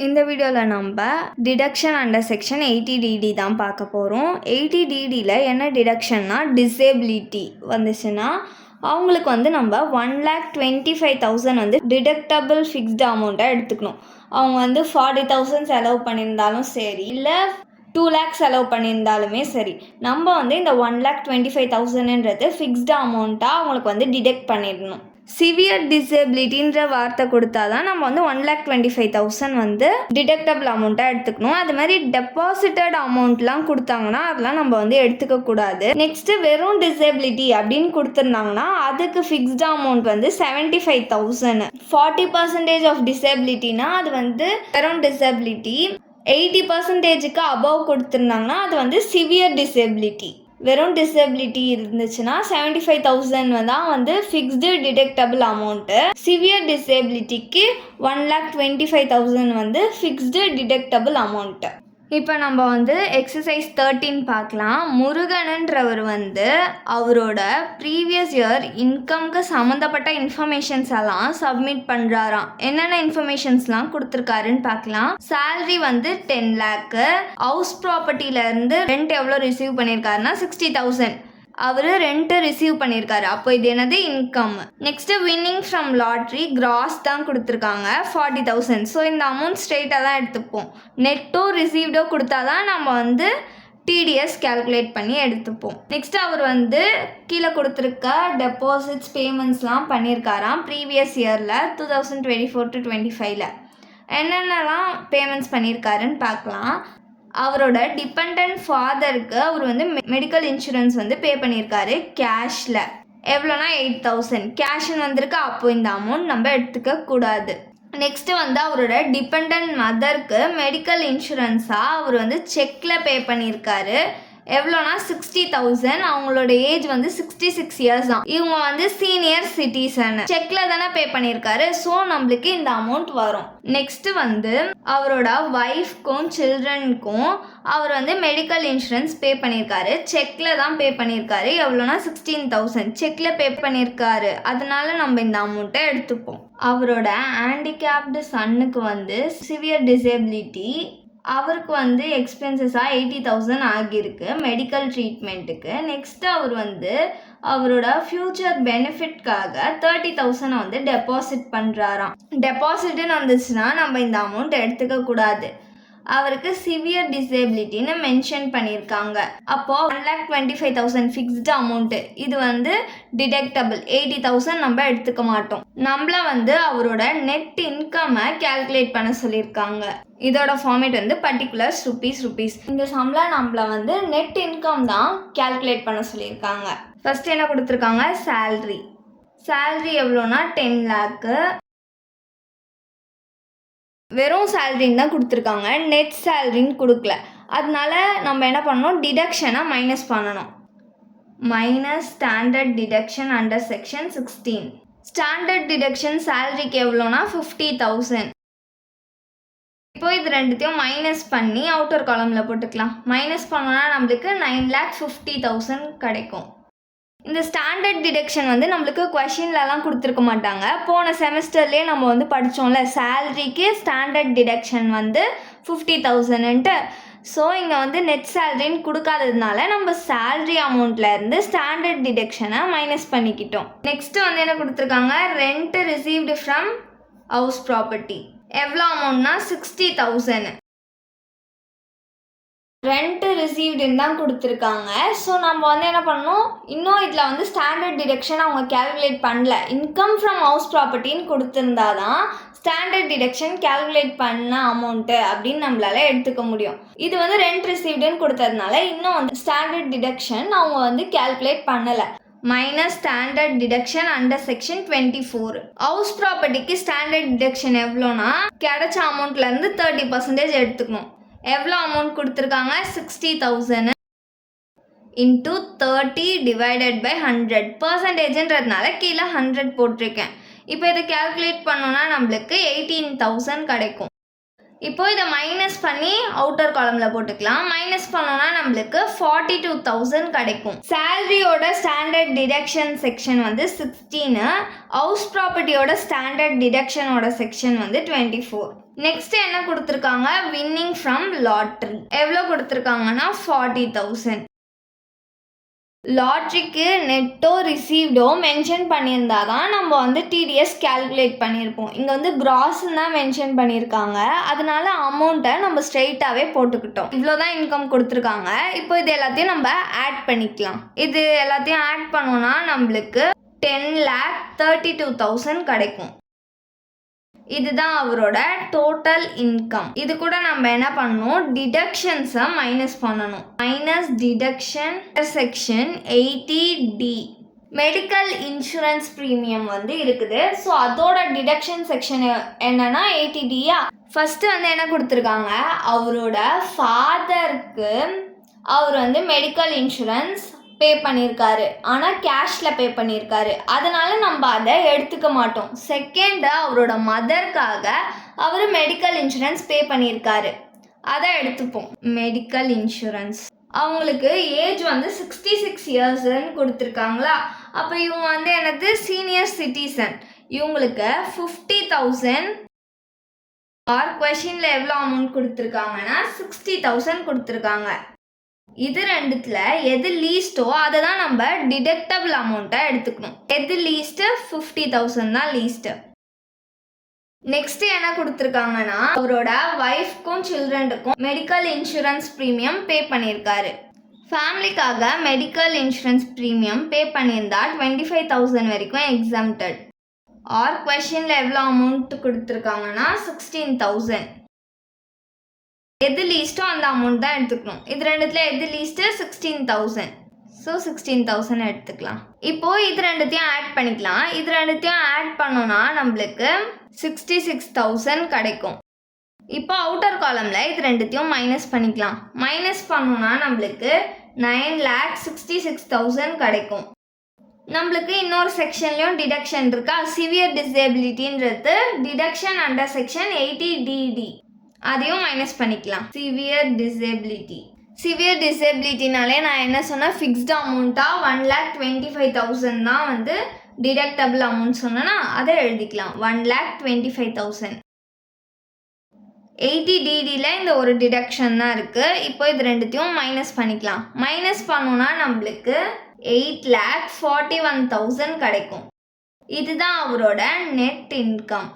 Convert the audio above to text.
இந்த வீடியோவில் நம்ம டிடக்ஷன் அண்டர் செக்ஷன் 80DD தான் பார்க்க போகிறோம். 80DDயில் என்ன டிடக்ஷன்னா, டிசேபிலிட்டி வந்துச்சுன்னா அவங்களுக்கு வந்து நம்ம 1,25,000 டிடக்டபிள் ஃபிக்ஸ்டு அமௌண்ட்டாக எடுத்துக்கணும். அவங்க வந்து 40,000 செலவு பண்ணியிருந்தாலும் சரி, இல்லை 2 lakh செலவு பண்ணியிருந்தாலுமே சரி, நம்ம வந்து இந்த 1,25,000ன்றது ஃபிக்ஸ்டு அமௌண்ட்டாக அவங்களுக்கு வந்து டிடெக்ட் பண்ணிடணும். சிவியர் டிசேபிலிட்டின்ற வார்த்தை கொடுத்தா தான் நம்ம வந்து 1,25,000 வந்து டிடக்டபிள் அமௌண்ட்டாக எடுத்துக்கணும். அது மாதிரி டெபாசிட்டட் அமௌண்ட்லாம் கொடுத்தாங்கன்னா அதெல்லாம் நம்ம வந்து எடுத்துக்கக்கூடாது. நெக்ஸ்ட்டு வெறும் டிசேபிலிட்டி அப்படின்னு கொடுத்துருந்தாங்கன்னா அதுக்கு ஃபிக்ஸ்டு அமௌண்ட் வந்து 75,000. 40% ஆஃப் டிசேபிலிட்டினா அது வந்து வெறும் டிசேபிலிட்டி. 80%க்கு அபவ் கொடுத்துருந்தாங்கன்னா அது வந்து சிவியர் டிசேபிலிட்டி. வெறும் டிசேபிலிட்டி இருந்துச்சுன்னா 75,000 தான் வந்து ஃபிக்ஸ்டு டிடெக்டபிள் அமௌண்ட்டு. சிவியர் டிசேபிலிட்டிக்கு 1,25,000 வந்து ஃபிக்ஸ்டு டிடெக்டபிள் அமௌண்ட்டு. இப்போ நம்ம வந்து எக்ஸசைஸ் 13 பார்க்கலாம். முருகன்ன்றவர் வந்து அவரோட ப்ரீவியஸ் இயர் இன்கம்க்கு சம்மந்தப்பட்ட இன்ஃபர்மேஷன்ஸ் எல்லாம் சப்மிட் பண்ணுறாராம். என்னென்ன இன்ஃபர்மேஷன்ஸ்லாம் கொடுத்துருக்காருன்னு பார்க்கலாம். சேலரி வந்து 10 lakh, ஹவுஸ் ப்ராப்பர்ட்டியிலேருந்து ரெண்ட் எவ்வளோ ரிசீவ் பண்ணியிருக்காருன்னா 60,000. அவர் ரெண்ட்டு ரிசீவ் பண்ணியிருக்காரு. அப்போ இது என்னது, income. Next winning from lottery cross தான் கொடுத்துருக்காங்க 40,000. ஸோ இந்த அமௌண்ட் ஸ்ட்ரெயிட்டாக தான் எடுத்துப்போம். நெட்டோ ரிசீவ்டோ கொடுத்தா தான் நம்ம வந்து டிடிஎஸ் கேல்குலேட் பண்ணி எடுத்துப்போம். நெக்ஸ்ட் அவர் வந்து கீழே கொடுத்துருக்க டெபாசிட்ஸ் பேமெண்ட்ஸ்லாம் பண்ணியிருக்காராம் ப்ரீவியஸ் இயரில் 2024 to 2025. என்னென்னலாம் பேமெண்ட்ஸ் பண்ணியிருக்காருன்னு பார்க்கலாம். அவரோட டிபெண்டன்ட் ஃபாதருக்கு அவர் வந்து மெடிக்கல் இன்சூரன்ஸ் வந்து பே பண்ணியிருக்காரு கேஷில். எவ்வளோனா 8,000 கேஷ்ன்னு வந்திருக்கு. அப்போ இந்த அமௌண்ட் நம்ம எடுத்துக்க கூடாது. நெக்ஸ்ட்டு வந்து அவரோட டிபெண்டன்ட் மதருக்கு மெடிக்கல் இன்சூரன்ஸாக அவர் வந்து செக்கில் பே பண்ணியிருக்காரு. எவ்வளோனா 60,000. அவங்களோட ஏஜ் வந்து 66 years தான். இவங்க வந்து சீனியர் சிட்டிசன். செக்கில் தானே பே பண்ணியிருக்காரு. ஸோ நம்மளுக்கு இந்த அமௌண்ட் வரும். நெக்ஸ்ட்டு வந்து அவரோட ஒய்ஃப்க்கும் சில்ட்ரனுக்கும் அவர் வந்து மெடிக்கல் இன்சூரன்ஸ் பே பண்ணியிருக்காரு. செக்கில் தான் பே பண்ணியிருக்காரு. எவ்வளோனா 16,000 செக்கில் பே பண்ணியிருக்காரு. அதனால நம்ம இந்த அமௌண்ட்டை எடுத்துப்போம். அவரோட ஹேண்டிகேப்டு சன்னுக்கு வந்து சிவியர் டிசேபிலிட்டி. அவருக்கு வந்து எக்ஸ்பென்சஸாக 80,000 ஆகியிருக்கு மெடிக்கல் ட்ரீட்மெண்ட்டுக்கு. நெக்ஸ்ட்டு அவர் வந்து அவரோட ஃப்யூச்சர் பெனிஃபிட்காக 30,000 வந்து டெபாசிட் பண்ணுறாராம். டெபாசிட்டுன்னு வந்துச்சுன்னா நம்ம இந்த அமௌண்ட் எடுத்துக்கக்கூடாது. அவருக்கு சிவியர் டிசேபிலிட்டின்னு மென்ஷன் பண்ணியிருக்காங்க. அப்போது 1,25,000 ஃபிக்ஸ்டு அமௌண்ட்டு. இது வந்து டிடெக்டபிள் 80,000 நம்ம எடுத்துக்க மாட்டோம். நம்மள வந்து அவரோட நெட் இன்கம்மை கேல்குலேட் பண்ண சொல்லியிருக்காங்க. இதோட ஃபார்மேட் வந்து பர்டிகுலர்ஸ் ருபீஸ். இந்த சம்பளம் நம்மள வந்து நெட் இன்கம் தான் கேல்குலேட் பண்ண சொல்லியிருக்காங்க. ஃபர்ஸ்ட் என்ன கொடுத்துருக்காங்க, சேல்ரி எவ்வளோனா 10 lakh. வெறும் சேலரின்னு தான் கொடுத்துருக்காங்க, நெட் சேலரின்னு கொடுக்கல. அதனால நம்ம என்ன பண்ணணும், டிடக்ஷனை மைனஸ் பண்ணணும். Minus standard deduction under section 16. Standard deduction சேலரிக்கு எவ்வளோனா 50,000. இப்போ இது ரெண்டுத்தையும் மைனஸ் பண்ணி அவுட்டர் காலமில் போட்டுக்கலாம். மைனஸ் பண்ணோன்னா நம்மளுக்கு 9,50,000 கிடைக்கும். இந்த ஸ்டாண்டர்ட் டிடக்ஷன் வந்து நம்மளுக்கு கொஷின்லலாம் கொடுத்துருக்க மாட்டாங்க. போன செமஸ்டர்லேயே நம்ம வந்து படித்தோம்ல, சேலரிக்கு ஸ்டாண்டர்ட் டிடக்ஷன் வந்து 50,000ன்ட்டு. ஸோ இங்கே வந்து நெட் சேலரின்னு கொடுக்காததுனால நம்ம சேலரி அமௌண்ட்லேருந்து ஸ்டாண்டர்ட் டிடக்ஷனை மைனஸ் பண்ணிக்கிட்டோம். நெக்ஸ்ட்டு வந்து என்ன கொடுத்துருக்காங்க, rent received from house property. எவ்வளோ அமௌண்ட்னா 60,000. ரெண்ட்டு ரிசீவ்டுன்னு தான் கொடுத்துருக்காங்க. ஸோ நம்ம வந்து என்ன பண்ணணும், இன்னும் இதில் வந்து ஸ்டாண்டர்ட் டிடக்ஷன் அவங்க கேல்குலேட் பண்ணல. இன்கம் ஃப்ரம் ஹவுஸ் ப்ராப்பர்ட்டின்னு கொடுத்துருந்தா தான் ஸ்டாண்டர்ட் டிடக்ஷன் கேல்குலேட் பண்ண அமௌண்ட்டு அப்படின்னு நம்மளால எடுத்துக்க முடியும். இது வந்து ரெண்ட் ரிசீவ்டுன்னு கொடுத்ததுனால இன்னும் வந்து ஸ்டாண்டர்ட் டிடக்ஷன் அவங்க வந்து கேல்குலேட் பண்ணலை. Minus standard deduction under section 24. House ப்ராப்பர்ட்டிக்கு ஸ்டாண்டர்ட் டிடக்ஷன் எவ்வளோனா கிடைச்ச அமௌண்ட்லேருந்து 30% எடுத்துக்கணும். எவ்வளோ அமௌண்ட் கொடுத்துருக்காங்க, 60,000 இன்ட்டு 30 டிவைடட் பை 100. பர்சன்டேஜ்ன்றதுனால கீழே 100 போட்டிருக்கேன். இப்போ இதை கேல்குலேட் பண்ணோன்னா நம்மளுக்கு 18,000 கிடைக்கும். இப்போ இதை மைனஸ் பண்ணி அவுட்டர் காலம்ல போட்டுக்கலாம். மைனஸ் பண்ணோம்னா நம்மளுக்கு 42,000 கிடைக்கும். சேலரியோட ஸ்டாண்டர்ட் டிடக்ஷன் செக்ஷன் வந்து 16, ஹவுஸ் ப்ராப்பர்ட்டியோட ஸ்டாண்டர்ட் டிடக்ஷனோட செக்ஷன் வந்து 24. நெக்ஸ்ட் என்ன கொடுத்துருக்காங்க, வின்னிங் ஃப்ரம் லாட்ரி எவ்வளோ கொடுத்துருக்காங்கன்னா 40,000. லாட்ரிக்கு நெட்டோ ரிசீவ்டோ மென்ஷன் பண்ணியிருந்தா தான் நம்ம வந்து டிடிஎஸ் கேல்குலேட் பண்ணியிருப்போம். இங்கே வந்து கிராஸ்ன்னு தான் மென்ஷன் பண்ணியிருக்காங்க, அதனால அமௌண்ட்டை நம்ம ஸ்ட்ரெயிட்டாகவே போட்டுக்கிட்டோம். இவ்வளோ தான் இன்கம் கொடுத்துருக்காங்க. இப்போ இது எல்லாத்தையும் நம்ம ஆட் பண்ணிக்கலாம். இது எல்லாத்தையும் ஆட் பண்ணோன்னா நம்மளுக்கு 10,32,000 கிடைக்கும். இதுதான் அவரோட டோட்டல் இன்கம். இது கூட நம்ம என்ன பண்ணணும், டிடக்ஷன்ஸை மைனஸ் பண்ணணும். Minus deduction section 80D medical insurance premium வந்து இருக்குது. ஸோ அதோட டிடக்ஷன் செக்ஷன் என்னன்னா 80Dயா. ஃபர்ஸ்ட் வந்து என்ன கொடுத்துருக்காங்க, அவரோட ஃபாதருக்கு அவர் வந்து மெடிக்கல் இன்சூரன்ஸ் பே பண்ணியிருக்காரு, ஆனால் கேஷில் பே பண்ணியிருக்காரு, அதனால நம்ம அதை எடுத்துக்க மாட்டோம். செகண்ட், அவரோட மதருக்காக அவர் மெடிக்கல் இன்சூரன்ஸ் பே பண்ணியிருக்காரு, அதை எடுத்துப்போம். மெடிக்கல் இன்சூரன்ஸ் அவங்களுக்கு ஏஜ் வந்து 66 இயர்ஸ்ன்னு கொடுத்துருக்காங்களா, அப்போ இவங்க வந்து என்னது சீனியர் சிட்டிசன். இவங்களுக்கு 50,000 ஆர் கொஷினில் எவ்வளோ அமௌண்ட் கொடுத்துருக்காங்கன்னா 60,000 கொடுத்துருக்காங்க. இது ரெண்டுத்துல எது லீஸ்ட்டோ அதை தான் நம்ம டிடக்டபிள் அமௌண்ட்டாக எடுத்துக்கணும். எது லீஸ்ட்டு, 50,000 தான் லீஸ்ட்டு. நெக்ஸ்ட் என்ன கொடுத்துருக்காங்கன்னா, அவரோட ஒய்ஃப்க்கும் சில்ட்ரனுக்கும் மெடிக்கல் இன்சூரன்ஸ் ப்ரீமியம் பே பண்ணியிருக்காரு. ஃபேமிலிக்காக மெடிக்கல் இன்சூரன்ஸ் ப்ரீமியம் பே பண்ணியிருந்தா 25,000 வரைக்கும் எக்ஸம்டட். ஆர் கொஷினில் எவ்வளோ அமௌண்ட் கொடுத்துருக்காங்கன்னா 16,000. எது லீஸ்ட்டோ அந்த அமௌண்ட் தான் எடுத்துக்கணும். இது ரெண்டுத்துல எது லீஸ்ட்டு, 16,000. ஸோ 16,000 எடுத்துக்கலாம். இப்போது இது ரெண்டுத்தையும் ஆட் பண்ணிக்கலாம். இது ரெண்டுத்தையும் ஆட் பண்ணோன்னா நம்மளுக்கு 66,000 கிடைக்கும். இப்போ அவுட்டர் காலமில் இது ரெண்டுத்தையும் மைனஸ் பண்ணிக்கலாம். மைனஸ் பண்ணோன்னா நம்மளுக்கு 9,66,000 கிடைக்கும். நம்மளுக்கு இன்னொரு செக்ஷன்லையும் டிடக்ஷன் இருக்கா, சிவியர் டிசேபிலிட்டின்றது டிடக்ஷன் அண்டர் செக்ஷன் 80DD, அதையும் மைனஸ் பண்ணிக்கலாம். சிவியர் டிசேபிலிட்டினாலே நான் என்ன சொன்னேன், ஃபிக்ஸ்டு அமௌண்ட்டாக 1,25,000 தான் வந்து டிடக்டபிள் அமௌண்ட் சொன்னேன்னா அதை எழுதிக்கலாம். 1,25,000. 80DDல இந்த ஒரு டிடக்ஷன் தான் இருக்குது. இப்போ இது ரெண்டுத்தையும் மைனஸ் பண்ணிக்கலாம். மைனஸ் பண்ணோன்னா நம்மளுக்கு 8,41,000 கிடைக்கும். இதுதான் அவரோட நெட் இன்கம்.